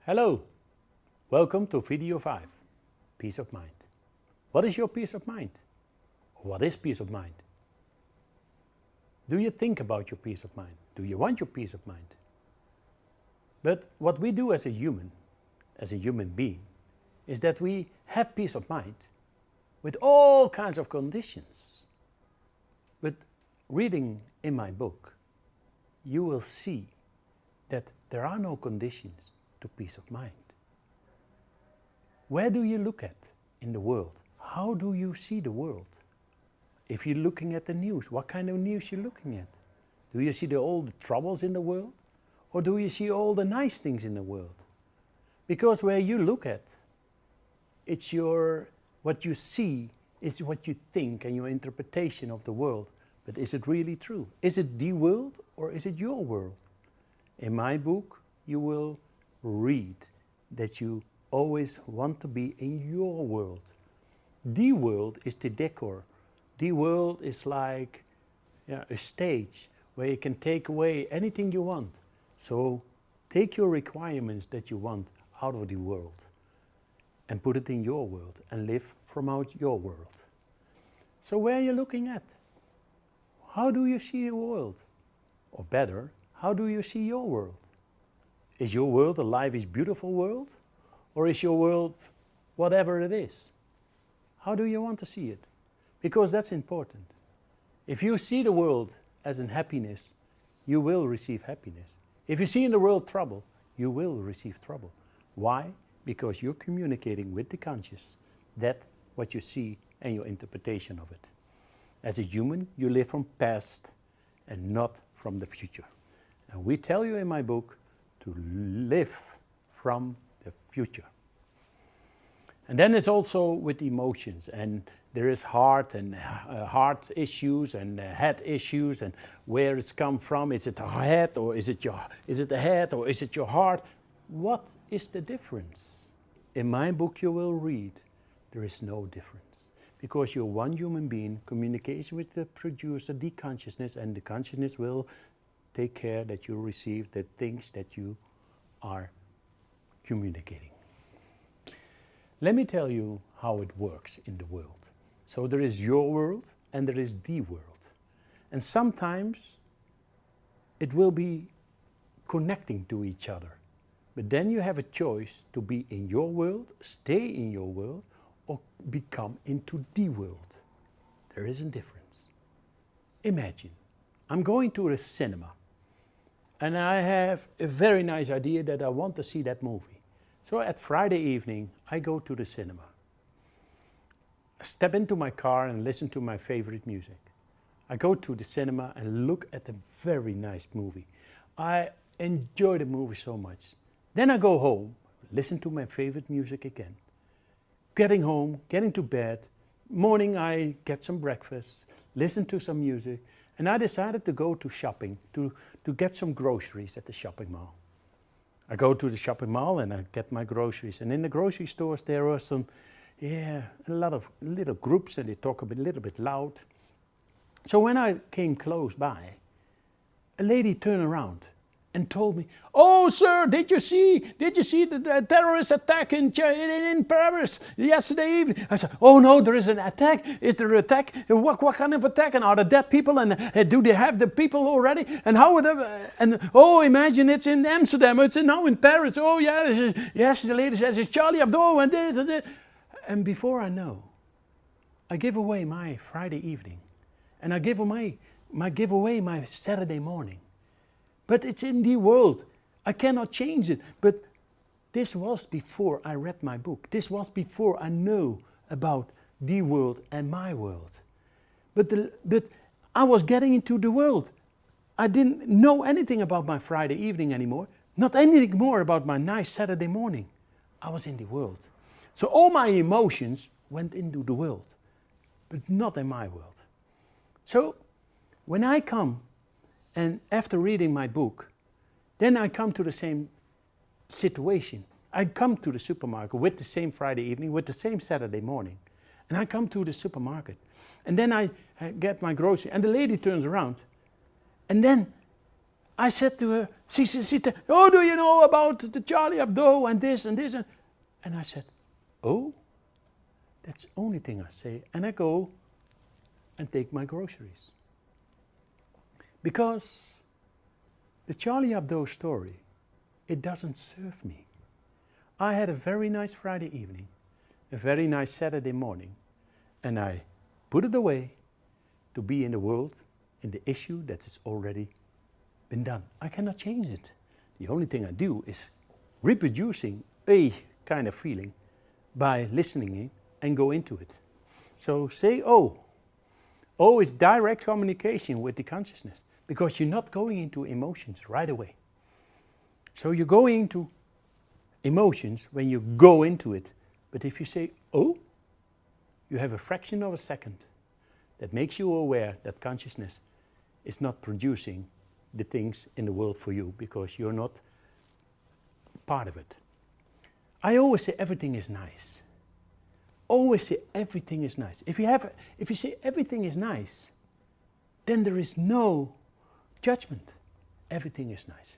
Hello, welcome to video 5, Peace of Mind. What is your peace of mind? What is peace of mind? Do you think about your peace of mind? Do you want your peace of mind? But what we do as a human being, is that we have peace of mind with all kinds of conditions. But reading in my book, you will see that there are no conditions to peace of mind. Where do you look at in the world? How do you see the world? If you're looking at the news, what kind of news you're looking at? Do you see all the troubles in the world? Or do you see all the nice things in the world? Because where you look at, it's what you see is what you think and your interpretation of the world. But is it really true? Is it the world or is it your world? In my book, you will read that you always want to be in your world. The world is the decor. The world is like a stage where you can take away anything you want. So take your requirements that you want out of the world and put it in your world and live from out your world. So where are you looking at? How do you see the world? Or better, how do you see your world? Is your world a life is beautiful world? Or is your world whatever it is? How do you want to see it? Because that's important. If you see the world as in happiness, you will receive happiness. If you see in the world trouble, you will receive trouble. Why? Because you're communicating with the conscious, that what you see and your interpretation of it. As a human, you live from past and not from the future. And we tell you in my book to live from the future. And then it's also with emotions, and there is heart and heart issues and head issues, and where it's come from. Is it the head or is it the head or is it your heart? What is the difference? In my book you will read there is no difference, because you're one human being, communication with the producer, the consciousness, and the consciousness will take care that you receive the things that you are communicating. Let me tell you how it works in the world. So there is your world and there is the world. And sometimes it will be connecting to each other. But then you have a choice to be in your world, stay in your world, or become into the world. There is a difference. Imagine, I'm going to a cinema and I have a very nice idea that I want to see that movie. So at Friday evening, I go to the cinema. I step into my car and listen to my favorite music. I go to the cinema and look at a very nice movie. I enjoy the movie so much. Then I go home, listen to my favorite music again. Getting home, getting to bed, morning I get some breakfast, listen to some music, and I decided to go to shopping, to get some groceries at the shopping mall. I go to the shopping mall and I get my groceries, and in the grocery stores there are some, a lot of little groups, and they talk a little bit loud. So when I came close by, a lady turned around and told me, "Oh sir, did you see the terrorist attack in Paris yesterday evening?" I said, "Oh no, there is an attack. Is there an attack? What kind of attack? And are there dead people? And do they have the people already? And how would and oh, imagine it's in Amsterdam, it's now in Paris. Oh yeah, yes, the lady says it's Charlie Hebdo and this. And before I know, I give away my Friday evening, and I give away my Saturday morning. But it's in the world. I cannot change it. But this was before I read my book. This was before I knew about the world and my world. But I was getting into the world. I didn't know anything about my Friday evening anymore. Not anything more about my nice Saturday morning. I was in the world. So all my emotions went into the world, but not in my world. So when I come, and after reading my book, then I come to the same situation. I come to the supermarket with the same Friday evening, with the same Saturday morning. And I come to the supermarket. And then I get my grocery, and the lady turns around. And then I said to her, she said, oh, do you know about the Charlie Hebdo and this and this? And I said, oh, that's the only thing I say. And I go and take my groceries. Because the Charlie Hebdo story, it doesn't serve me. I had a very nice Friday evening, a very nice Saturday morning, and I put it away to be in the world, in the issue that has already been done. I cannot change it. The only thing I do is reproducing a kind of feeling by listening in and go into it. So say O. O is direct communication with the consciousness, because you're not going into emotions right away. So you're going into emotions when you go into it. But if you say O, you have a fraction of a second that makes you aware that consciousness is not producing the things in the world for you, because you're not part of it. I always say everything is nice. Always say everything is nice. If you say everything is nice, then there is no judgment. Everything is nice.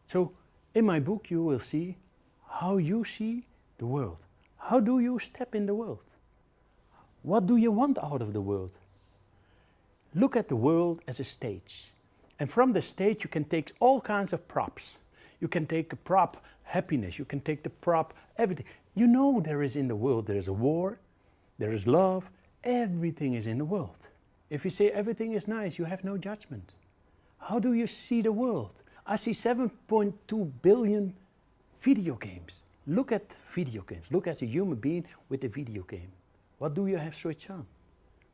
So in my book you will see how you see the world. How do you step in the world? What do you want out of the world? Look at the world as a stage. And from the stage you can take all kinds of props. You can take a prop happiness, you can take the prop everything. You know there is in the world, there is a war, there is love, everything is in the world. If you say everything is nice, you have no judgment. How do you see the world? I see 7.2 billion video games. Look at video games. Look as a human being with a video game. What do you have switched on?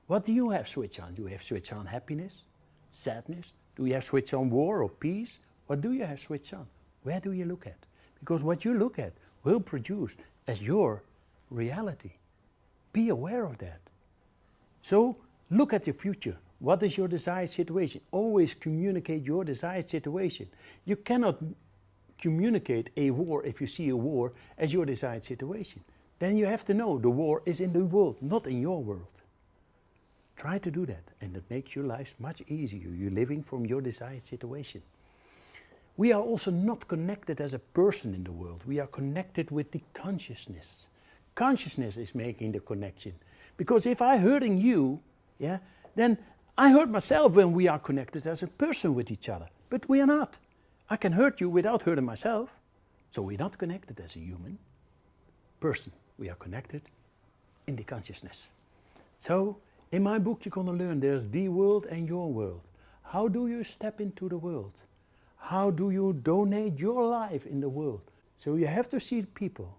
What do you have switched on? Do you have switched on happiness, sadness? Do you have switched on war or peace? What do you have switched on? Where do you look at? Because what you look at will produce as your reality. Be aware of that. So look at the future. What is your desired situation? Always communicate your desired situation. You cannot communicate a war if you see a war as your desired situation. Then you have to know the war is in the world, not in your world. Try to do that, and it makes your life much easier. You're living from your desired situation. We are also not connected as a person in the world. We are connected with the consciousness. Consciousness is making the connection. Because if I'm hurting you, yeah, then I hurt myself when we are connected as a person with each other. But we are not. I can hurt you without hurting myself. So we're not connected as a human person. We are connected in the consciousness. So in my book you're going to learn there's the world and your world. How do you step into the world? How do you donate your life in the world? So you have to see people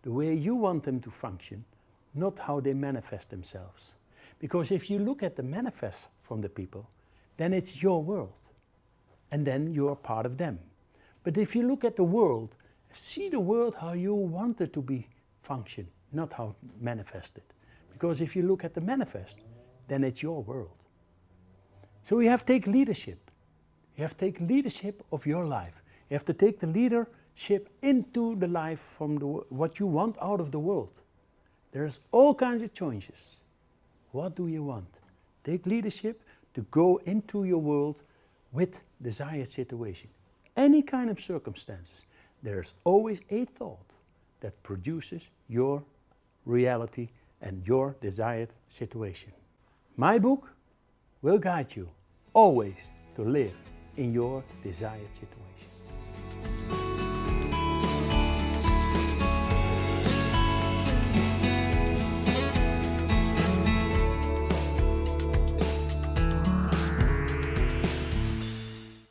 the way you want them to function, not how they manifest themselves. Because if you look at the manifest from the people, then it's your world. And then you are part of them. But if you look at the world, see the world how you want it to be function, not how manifested. Because if you look at the manifest, then it's your world. So you have to take leadership. You have to take leadership of your life. You have to take the leadership into the life from what you want out of the world. There's all kinds of choices. What do you want? Take leadership to go into your world with desired situation. Any kind of circumstances. There's always a thought that produces your reality and your desired situation. My book will guide you always to live in your desired situation.